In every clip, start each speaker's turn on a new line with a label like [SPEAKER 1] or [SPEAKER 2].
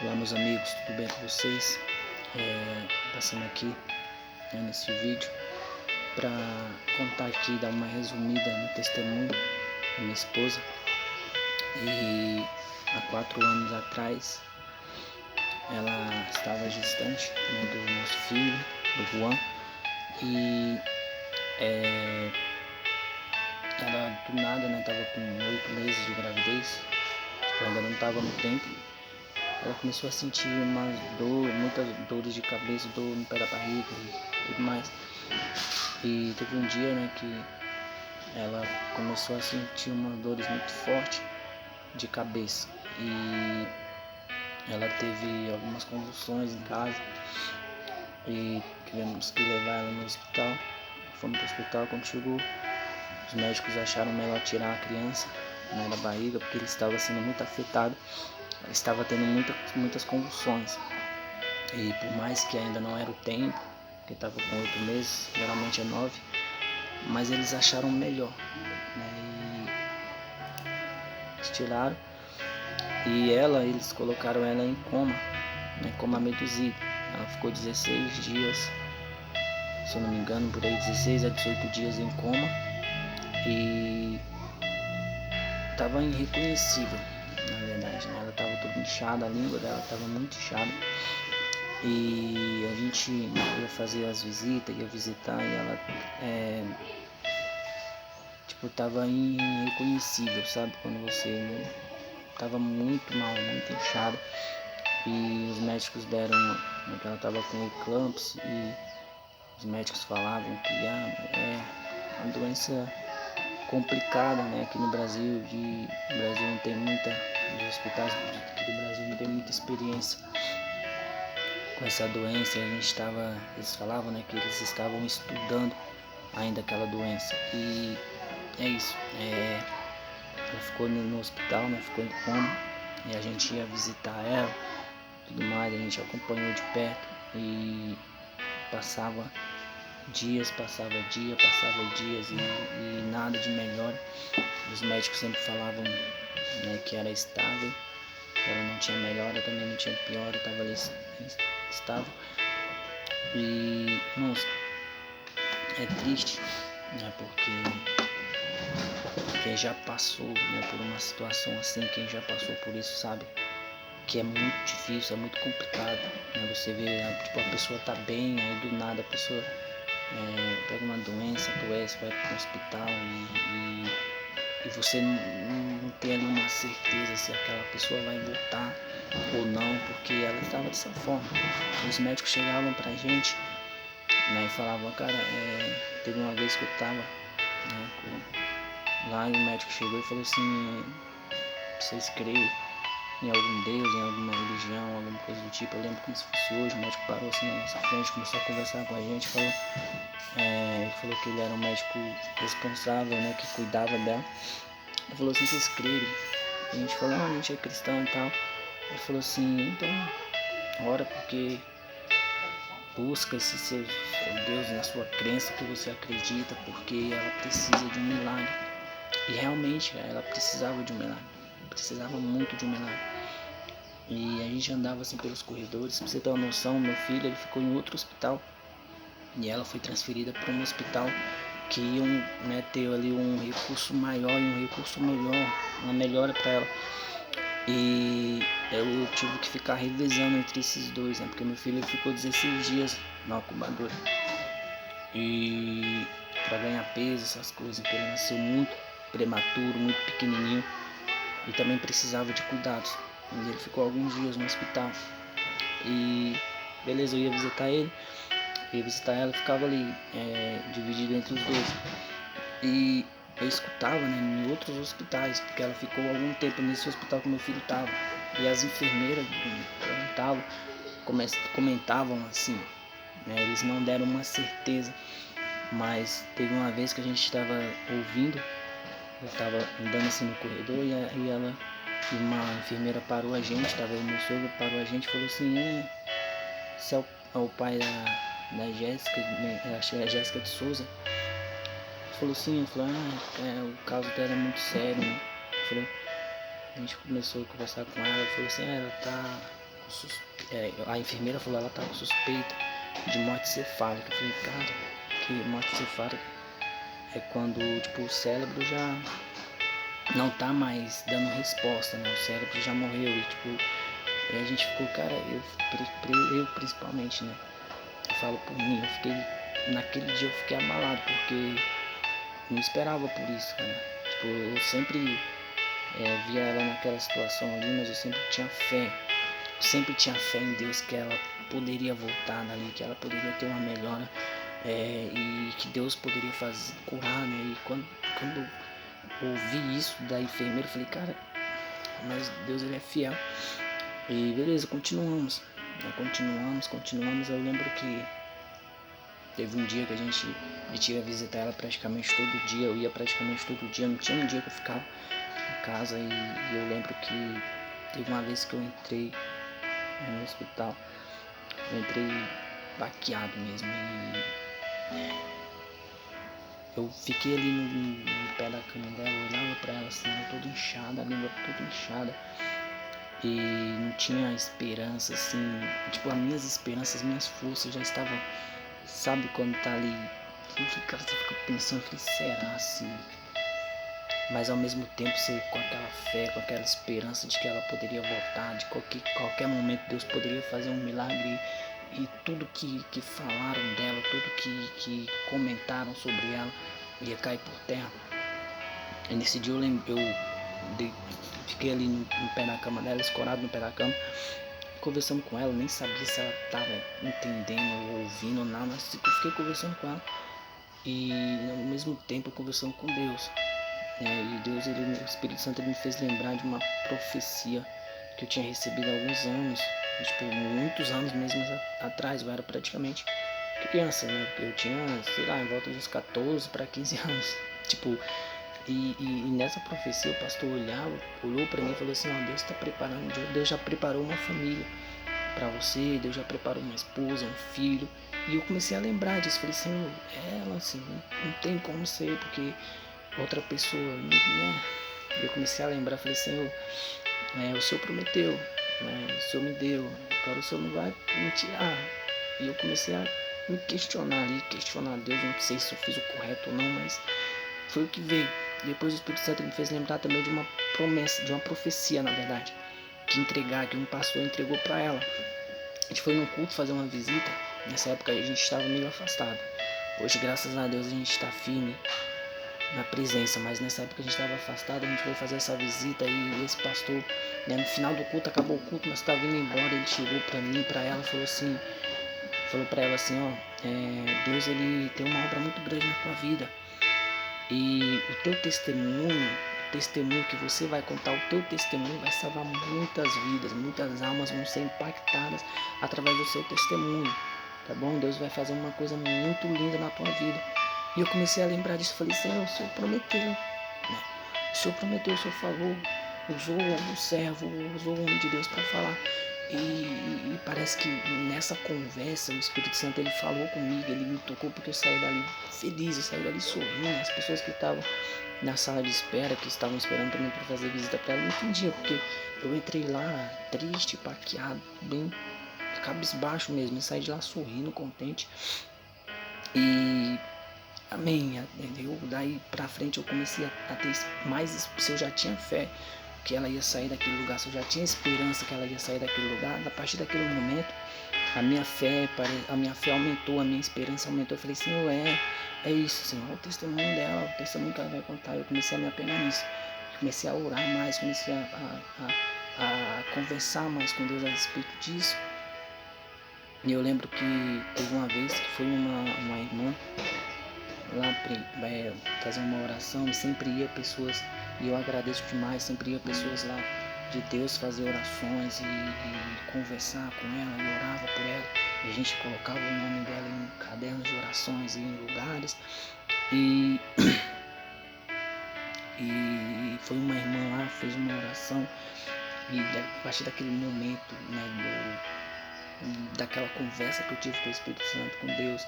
[SPEAKER 1] Olá meus amigos, tudo bem com vocês? Passando aqui nesse vídeo para contar aqui, dar uma resumida no testemunho da minha esposa. E há 4 anos atrás ela estava gestante, né, do nosso filho, do Juan, e ela do nada, né, estava com 8 meses de gravidez, ainda não estava no tempo. Ela começou a sentir muitas dores de cabeça, dor no pé da barriga e tudo mais. E teve um dia, né, que ela começou a sentir umas dores muito fortes de cabeça. E ela teve algumas convulsões em casa e tivemos que levar ela no hospital. Fomos para o hospital. Quando chegou, os médicos acharam melhor tirar a criança, né, da barriga, porque ele estava sendo muito afetado. Ela estava tendo muitas convulsões, e por mais que ainda não era o tempo, porque estava com 8 meses, geralmente é 9, mas eles acharam melhor, né, e eles tiraram, e eles colocaram ela em coma, né, coma reduzido. Ela ficou 16 dias, se eu não me engano, por aí 16 a 18 dias em coma, e estava irreconhecível, na verdade, né? Ela estava toda inchada, a língua dela estava muito inchada. E a gente ia fazer as visitas, ia visitar, e ela tava irreconhecível, sabe? Quando você tava muito mal, muito inchada. E os médicos deram, né, que ela tava com eclampsia, e os médicos falavam que é uma doença complicada, né? Aqui no Brasil, o Brasil não tem os hospitais aqui do Brasil não tem muita experiência com essa doença. Eles falavam, né, que eles estavam estudando ainda aquela doença. E é isso, ela ficou no hospital, né, ficou em coma, e a gente ia visitar ela, tudo mais, a gente acompanhou de perto, e passava dias, e nada de melhor. Os médicos sempre falavam, né, que era estável, ela não tinha melhora, também não tinha piora, estava ali estável. E, nossa, é triste, né, porque quem já passou, né, por uma situação assim, quem já passou por isso sabe que é muito difícil, é muito complicado, né? Você vê, tipo, a pessoa tá bem, aí do nada a pessoa pega uma doença, adoece, vai pro hospital, e você não tem ali uma certeza se aquela pessoa vai voltar ou não, porque ela estava dessa forma. Os médicos chegavam pra gente, né, e falavam, cara, teve uma vez que eu tava, né, lá, e o médico chegou e falou assim: vocês creem em algum Deus, em alguma religião, alguma coisa do tipo? Eu lembro como se fosse hoje. O médico parou assim na nossa frente, começou a conversar com a gente, ele falou que ele era um médico responsável, né, que cuidava dela. Ele falou assim: vocês creem? A gente falou: a gente é cristão e tal. Ele falou assim: então ora, porque busca esse seu Deus na sua crença, que você acredita, porque ela precisa de um milagre. E realmente ela precisava de um milagre, precisava muito de um milagre. E a gente andava assim pelos corredores. Pra você ter uma noção, meu filho, ele ficou em outro hospital, e ela foi transferida para um hospital que iam, né, ter ali um recurso maior e um recurso melhor, uma melhora para ela. E eu tive que ficar revezando entre esses dois, né, porque meu filho ficou 16 dias na incubadora, e para ganhar peso, essas coisas, porque ele nasceu muito prematuro, muito pequenininho, e também precisava de cuidados. E ele ficou alguns dias no hospital. E beleza, eu ia visitar ele, ia visitar ela, ficava ali dividido entre os dois. E eu escutava, né, em outros hospitais, porque ela ficou algum tempo nesse hospital que meu filho estava. E as enfermeiras comentavam assim, né, eles não deram uma certeza, mas teve uma vez que a gente estava ouvindo, eu estava andando assim no corredor, e uma enfermeira parou a gente, estava aí meu sogro, parou a gente e falou assim: se é o pai da Jéssica, né, acho que é a Jéssica de Souza. Falou assim, o caso dela é muito sério, né? A gente começou a conversar com ela, falou assim: ela tá a enfermeira falou, ela tá com suspeita de morte cefálica. Eu falei, cara, que morte cefálica é quando, tipo, o cérebro já não tá mais dando resposta, né? O cérebro já morreu e, tipo, e a gente ficou, cara, eu principalmente, né? Eu falo por mim, naquele dia eu fiquei abalado, porque não esperava por isso, cara. Tipo, eu sempre via ela naquela situação ali, mas eu sempre tinha fé. Sempre tinha fé em Deus que ela poderia voltar dali, que ela poderia ter uma melhora e que Deus poderia curar, né? E quando eu ouvi isso da enfermeira, eu falei, cara, mas Deus ele é fiel. E beleza, continuamos. Continuamos. Eu lembro que teve um dia que a gente ia visitar ela praticamente todo dia. Eu ia praticamente todo dia, não tinha um dia que eu ficava em casa. E eu lembro que teve uma vez que eu entrei no hospital. Eu entrei baqueado mesmo. E eu fiquei ali no pé da cama dela, eu olhava pra ela assim, toda inchada, a língua toda inchada. E não tinha esperança, assim, tipo, as minhas esperanças, minhas forças já estavam, sabe, quando tá ali, cara, você fica pensando, será assim? Mas ao mesmo tempo, você com aquela fé, com aquela esperança de que ela poderia voltar, de qualquer momento Deus poderia fazer um milagre. E tudo que falaram dela, tudo que comentaram sobre ela ia cair por terra. E nesse dia eu fiquei ali no pé da cama dela, escorado no pé da cama, conversando com ela. Nem sabia se ela estava entendendo ou ouvindo ou nada, mas eu fiquei conversando com ela e ao mesmo tempo conversando com Deus. E Deus, o Espírito Santo, ele me fez lembrar de uma profecia que eu tinha recebido há alguns anos, tipo, muitos anos mesmo atrás. Eu era praticamente criança, né? Eu tinha, sei lá, em volta dos 14 para 15 anos. Tipo, e nessa profecia o pastor olhou para mim e falou assim, ó, Deus está preparando, Deus já preparou uma família para você, Deus já preparou uma esposa, um filho. E eu comecei a lembrar disso, falei, Senhor, ela assim, não tem como ser, porque outra pessoa, né? Eu comecei a lembrar, falei, Senhor, o Senhor prometeu, né? O Senhor me deu, agora o Senhor não vai me tirar. E eu comecei a me questionar Deus, não sei se eu fiz o correto ou não, mas foi o que veio. Depois o Espírito Santo me fez lembrar também de uma promessa, de uma profecia, na verdade, que um pastor entregou para ela. A gente foi num culto fazer uma visita. Nessa época a gente estava meio afastado. Hoje, graças a Deus, a gente está firme na presença, mas nessa época a gente estava afastado. A gente foi fazer essa visita e esse pastor, né, no final do culto, acabou o culto, mas estava indo embora. Ele chegou para mim, para ela, falou para ela assim, ó, Deus, ele tem uma obra muito grande na tua vida. E o teu testemunho, que você vai contar, o teu testemunho vai salvar muitas vidas, muitas almas vão ser impactadas através do seu testemunho, tá bom? Deus vai fazer uma coisa muito linda na tua vida. E eu comecei a lembrar disso, falei, Senhor, o Senhor prometeu, né? O Senhor prometeu, o Senhor falou, usou o servo, usou o homem de Deus para falar. E parece que nessa conversa o Espírito Santo, ele falou comigo, ele me tocou, porque eu saí dali feliz, eu saí dali sorrindo. As pessoas que estavam na sala de espera, que estavam esperando também para fazer visita para ela, não entendiam, porque eu entrei lá triste, paqueado, bem cabisbaixo mesmo, e saí de lá sorrindo, contente. E amém, daí pra frente eu comecei a ter mais, se eu já tinha fé que ela ia sair daquele lugar, se eu já tinha esperança que ela ia sair daquele lugar, a partir daquele momento a minha fé aumentou, a minha esperança aumentou. Eu falei, Senhor, é isso, Senhor, o testemunho dela, o testemunho que ela vai contar. Eu comecei a me apegar nisso, comecei a orar mais, comecei a conversar mais com Deus a respeito disso. E eu lembro que teve uma vez que foi uma irmã lá fazer uma oração, e sempre ia pessoas, e eu agradeço demais, sempre ia pessoas lá de Deus fazer orações e conversar com ela, e orava por ela, e a gente colocava o nome dela em cadernos de orações e em lugares. E foi uma irmã lá, fez uma oração, e a partir daquele momento, né, daquela conversa que eu tive com o Espírito Santo, com Deus,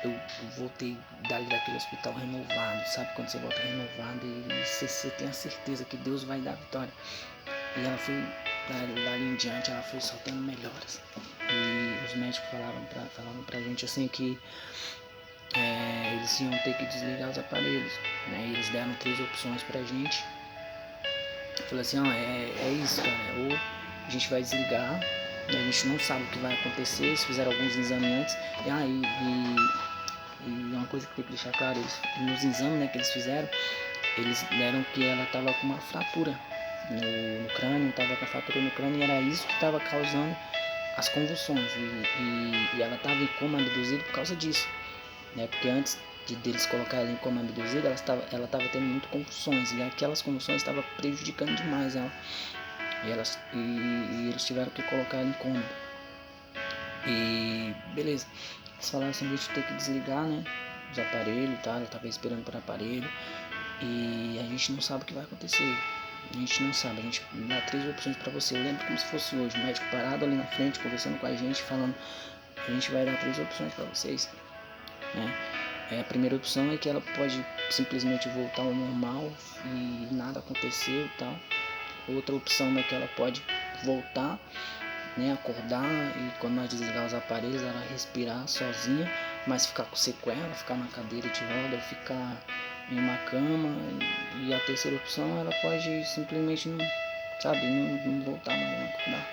[SPEAKER 1] eu voltei daquele hospital renovado, sabe? Quando você volta renovado e você tem a certeza que Deus vai dar a vitória. E ela foi dali em diante ela foi só tendo melhoras. E os médicos falaram pra gente assim que eles iam ter que desligar os aparelhos, né? E eles deram 3 opções pra gente. Falei assim, é isso, cara, ou a gente vai desligar, a gente não sabe o que vai acontecer. Eles fizeram alguns exames antes, e uma coisa que tem que deixar claro, nos exames, né, que eles fizeram, eles deram que ela tava com uma fratura no crânio, tava com a fratura no crânio, e era isso que tava causando as convulsões, e ela tava em coma abduzido por causa disso, né, porque antes deles colocar ela em coma abduzido, ela tava tendo muitas convulsões, e aquelas convulsões estavam prejudicando demais ela, e eles tiveram que colocar ela em coma. E beleza, eles falaram assim, a gente tem que desligar, né, os aparelhos e tal. Eu tava esperando por aparelho, e a gente não sabe o que vai acontecer. A gente não sabe, a gente dá 3 opções pra você. Eu lembro como se fosse hoje, o médico parado ali na frente, conversando com a gente, falando, a gente vai dar 3 opções pra vocês, né. A primeira opção é que ela pode simplesmente voltar ao normal e nada aconteceu e tal. Outra opção é que ela pode voltar, né, acordar, e quando nós desligar os aparelhos ela respirar sozinha, mas ficar com sequela, ficar na cadeira de roda, ficar em uma cama. E a terceira opção, ela pode simplesmente não voltar mais, não acordar,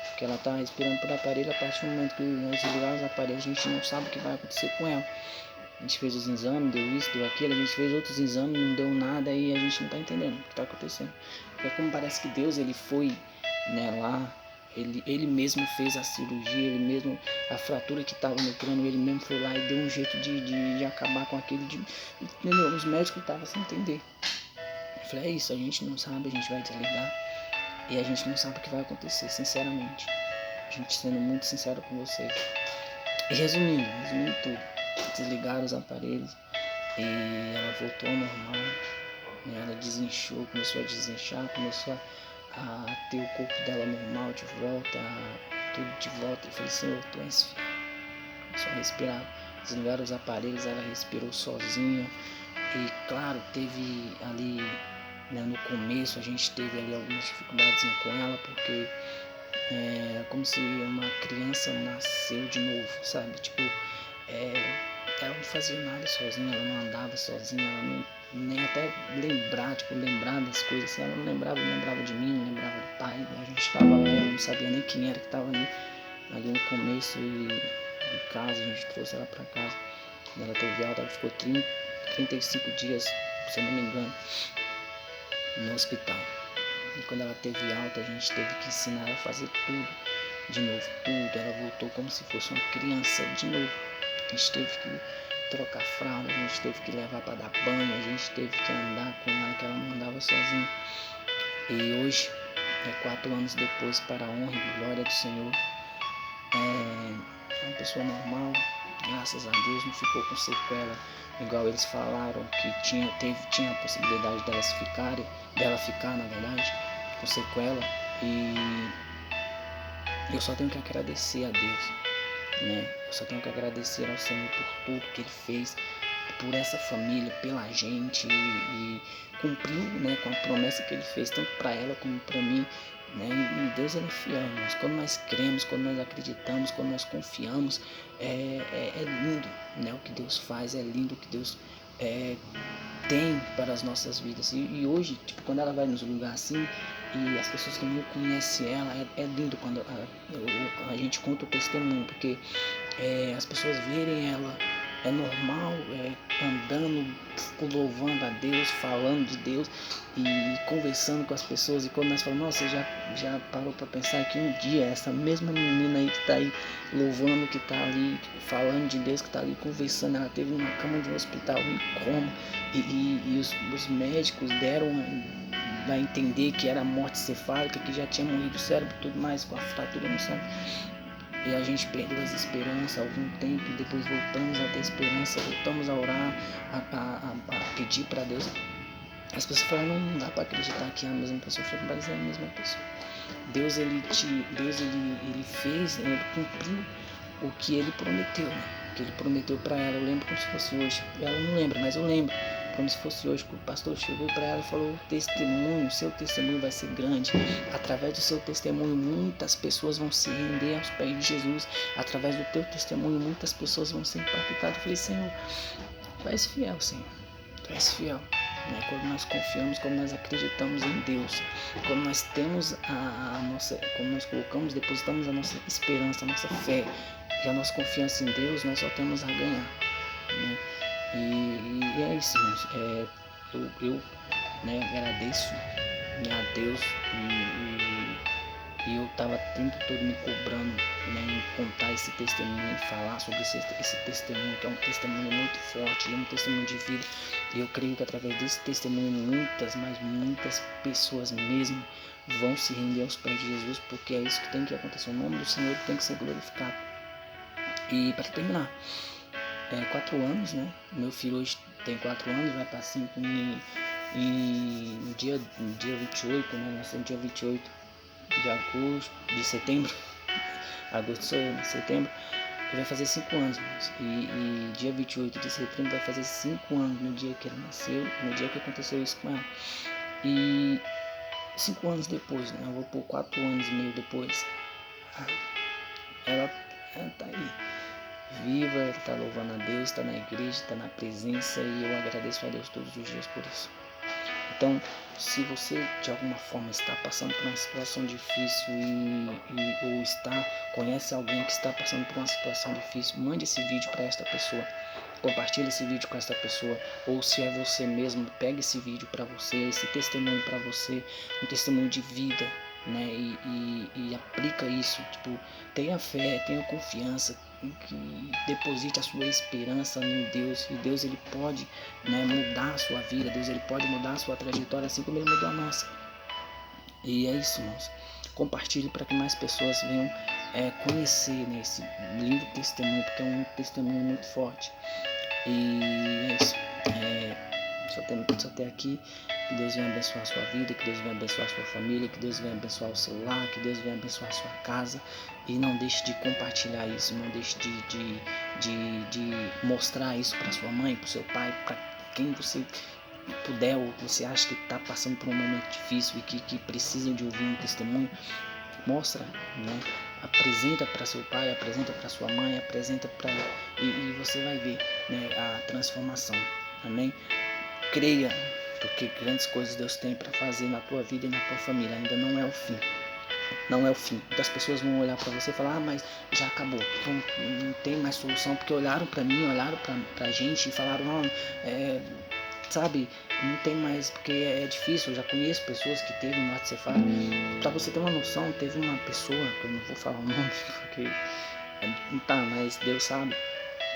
[SPEAKER 1] porque ela tá respirando por aparelho. A partir do momento que nós desligar os aparelhos, a gente não sabe o que vai acontecer com ela. A gente fez os exames, deu isso, deu aquilo, a gente fez outros exames, não deu nada, e a gente não tá entendendo o que tá acontecendo. É como parece que Deus, ele foi, né, lá, ele mesmo fez a cirurgia, ele mesmo, a fratura que tava no crânio, ele mesmo foi lá e deu um jeito de acabar com aquilo, entendeu? Os médicos estavam sem entender. Eu falei, é isso, a gente não sabe, a gente vai desligar, e a gente não sabe o que vai acontecer, sinceramente. A gente sendo muito sincero com vocês. E resumindo tudo, desligaram os aparelhos e ela voltou ao normal, né? Ela desinchou, começou a desinchar, começou a ter o corpo dela normal de volta, tudo de volta. Eu falei, Senhor, tu és fiel. Começou a respirar, desligaram os aparelhos, ela respirou sozinha. E claro, teve ali, né, no começo a gente teve ali algumas dificuldades com ela, porque como se uma criança nasceu de novo, sabe? Tipo, ela não fazia nada sozinha, ela não andava sozinha, ela não, nem até lembrar das coisas, assim, ela não lembrava de mim, não lembrava do pai. A gente estava lá, ela não sabia nem quem era que estava ali no começo, e de casa, a gente trouxe ela para casa. Ela teve alta, ela ficou 35 dias, se eu não me engano, no hospital. E quando ela teve alta, a gente teve que ensinar ela a fazer tudo de novo, tudo. Ela voltou como se fosse uma criança de novo. A gente teve que trocar fralda, a gente teve que levar para dar banho, a gente teve que andar com ela, que ela não andava sozinha. E hoje, 4 anos depois, para a honra e glória do Senhor, é uma pessoa normal, graças a Deus, não ficou com sequela, igual eles falaram que tinha a possibilidade dela ficar, na verdade, com sequela. E eu só tenho que agradecer a Deus, né? Eu só tenho que agradecer ao Senhor por tudo que Ele fez, por essa família, pela gente, e cumpriu, né, com a promessa que Ele fez, tanto para ela como para mim, né? E Deus, Ele é fiel, irmãos. Quando nós cremos, quando nós acreditamos, quando nós confiamos, é lindo, né? O que Deus faz, é lindo o que Deus tem para as nossas vidas. E hoje, tipo, quando ela vai nos lugares assim, e as pessoas que não conhecem ela, é lindo quando a gente conta o testemunho, porque as pessoas verem ela normal, andando, louvando a Deus, falando de Deus e conversando com as pessoas. E quando nós falamos, nossa, você já parou para pensar que um dia essa mesma menina aí que está aí louvando, que está ali falando de Deus, que está ali conversando, ela teve uma cama de um hospital em coma, e os médicos deram a entender que era morte cefálica, que já tinha morrido o cérebro e tudo mais, com a fratura no cérebro. E a gente perdeu as esperanças algum tempo, e depois voltamos a ter esperança, voltamos a orar, a pedir para Deus. As pessoas falam, não dá para acreditar que é a mesma pessoa. Eu falei, mas é a mesma pessoa. Deus ele fez, ele cumpriu o que ele prometeu, né? O que ele prometeu para ela. Eu lembro como se fosse hoje. Ela não lembra, mas eu lembro, como se fosse hoje, que o pastor chegou para ela e falou: o testemunho, seu testemunho vai ser grande. Através do seu testemunho, muitas pessoas vão se render aos pés de Jesus. Através do teu testemunho, muitas pessoas vão ser impactadas. Eu falei: Senhor, tu és fiel, Senhor. Tu és fiel. Quando nós confiamos, quando nós acreditamos em Deus, quando nós temos a nossa, quando nós colocamos, depositamos a nossa esperança, a nossa fé e a nossa confiança em Deus, nós só temos a ganhar, né? E é isso, irmãos. Eu agradeço a Deus e eu estava o tempo todo me cobrando, em contar esse testemunho, em falar sobre esse testemunho, que é um testemunho muito forte, é um testemunho de vida. E eu creio que através desse testemunho muitas pessoas mesmo vão se render aos pés de Jesus, porque é isso que tem que acontecer. O nome do Senhor tem que ser glorificado. E para terminar, 4 anos, né? Meu filho hoje tem 4 anos, vai para 5 e no dia 28, né? Nasceu no dia 28 de setembro, agosto sou eu, setembro, ele vai fazer 5 anos, e dia 28 de setembro vai fazer 5 anos no dia que ele nasceu, no dia que aconteceu isso com ela. E 5 anos depois, né, eu vou por 4 anos e meio depois, ela tá aí, viva, ela tá louvando a Deus, tá na igreja, tá na presença, e eu agradeço a Deus todos os dias por isso. Então, se você de alguma forma está passando por uma situação difícil ou conhece alguém que está passando por uma situação difícil, mande esse vídeo para esta pessoa, compartilhe esse vídeo com esta pessoa, ou se é você mesmo, pegue esse vídeo para você, esse testemunho para você, um testemunho de vida, né? E aplica isso, tenha fé, tenha confiança, que deposite a sua esperança em Deus, e Deus ele pode, mudar a sua vida, Deus ele pode mudar a sua trajetória, assim como ele mudou a nossa. E é isso, irmãos. Compartilhe para que mais pessoas venham conhecer, esse lindo testemunho, porque é um testemunho muito forte. E é isso. Só até aqui. Que Deus venha abençoar a sua vida, que Deus venha abençoar a sua família, que Deus venha abençoar o seu lar, que Deus venha abençoar a sua casa. E não deixe de compartilhar isso, não deixe de mostrar isso para sua mãe, para o seu pai, para quem você puder, ou você acha que está passando por um momento difícil e que precisam de ouvir um testemunho. Mostra, apresenta para seu pai, apresenta para sua mãe, apresenta para e você vai ver, a transformação. Amém? Creia, porque grandes coisas Deus tem para fazer na tua vida e na tua família. Ainda não é o fim. Não é o fim. Muitas pessoas vão olhar para você e falar: mas já acabou, não tem mais solução, porque olharam para mim, olharam para a gente e falaram: sabe, não tem mais, porque é difícil. Eu já conheço pessoas que teve morte cefálica. Pra você ter uma noção, teve uma pessoa, que eu não vou falar o nome, porque mas Deus sabe,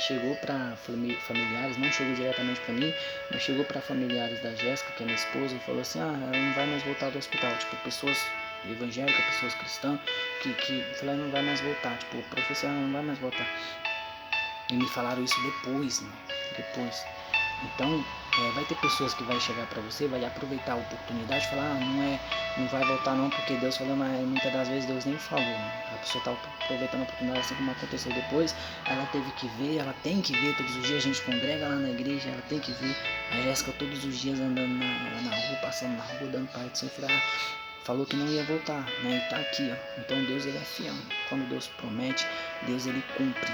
[SPEAKER 1] chegou para familiares, não chegou diretamente para mim, mas chegou para familiares da Jéssica, que é minha esposa, e falou assim: ela não vai mais voltar do hospital. Pessoas evangélicas, pessoas cristãs, que falaram: não vai mais voltar, professor, ela não vai mais voltar. E me falaram isso depois. Então, vai ter pessoas que vai chegar para você, vai aproveitar a oportunidade e falar: não vai voltar não, porque Deus falou, mas muitas das vezes Deus nem falou. A pessoa está aproveitando a oportunidade, assim como aconteceu depois. Ela teve que ver, ela tem que ver todos os dias. A gente congrega lá na igreja, ela tem que ver a Jéssica todos os dias andando na rua, passando na rua, dando para de Senhor. Falou que não ia voltar, e tá aqui, ó. Então Deus ele é fiel. Quando Deus promete, Deus ele cumpre,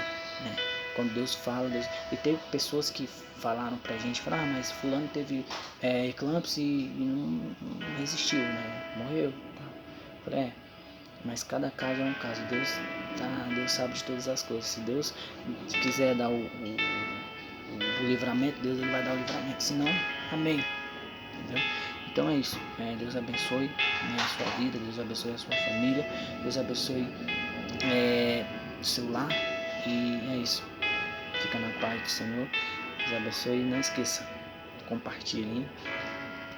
[SPEAKER 1] Quando Deus fala, Deus... E teve pessoas que falaram pra gente, mas fulano teve eclâmpsia e não resistiu, morreu. Falei, mas cada caso é um caso. Deus sabe de todas as coisas. Se Deus quiser dar o livramento, Deus ele vai dar o livramento. Se não, amém. Entendeu? Então é isso. Deus abençoe a sua vida, Deus abençoe a sua família, Deus abençoe o seu lar. E é isso. Fica na paz do Senhor. Deus abençoe. E não esqueça, compartilhe.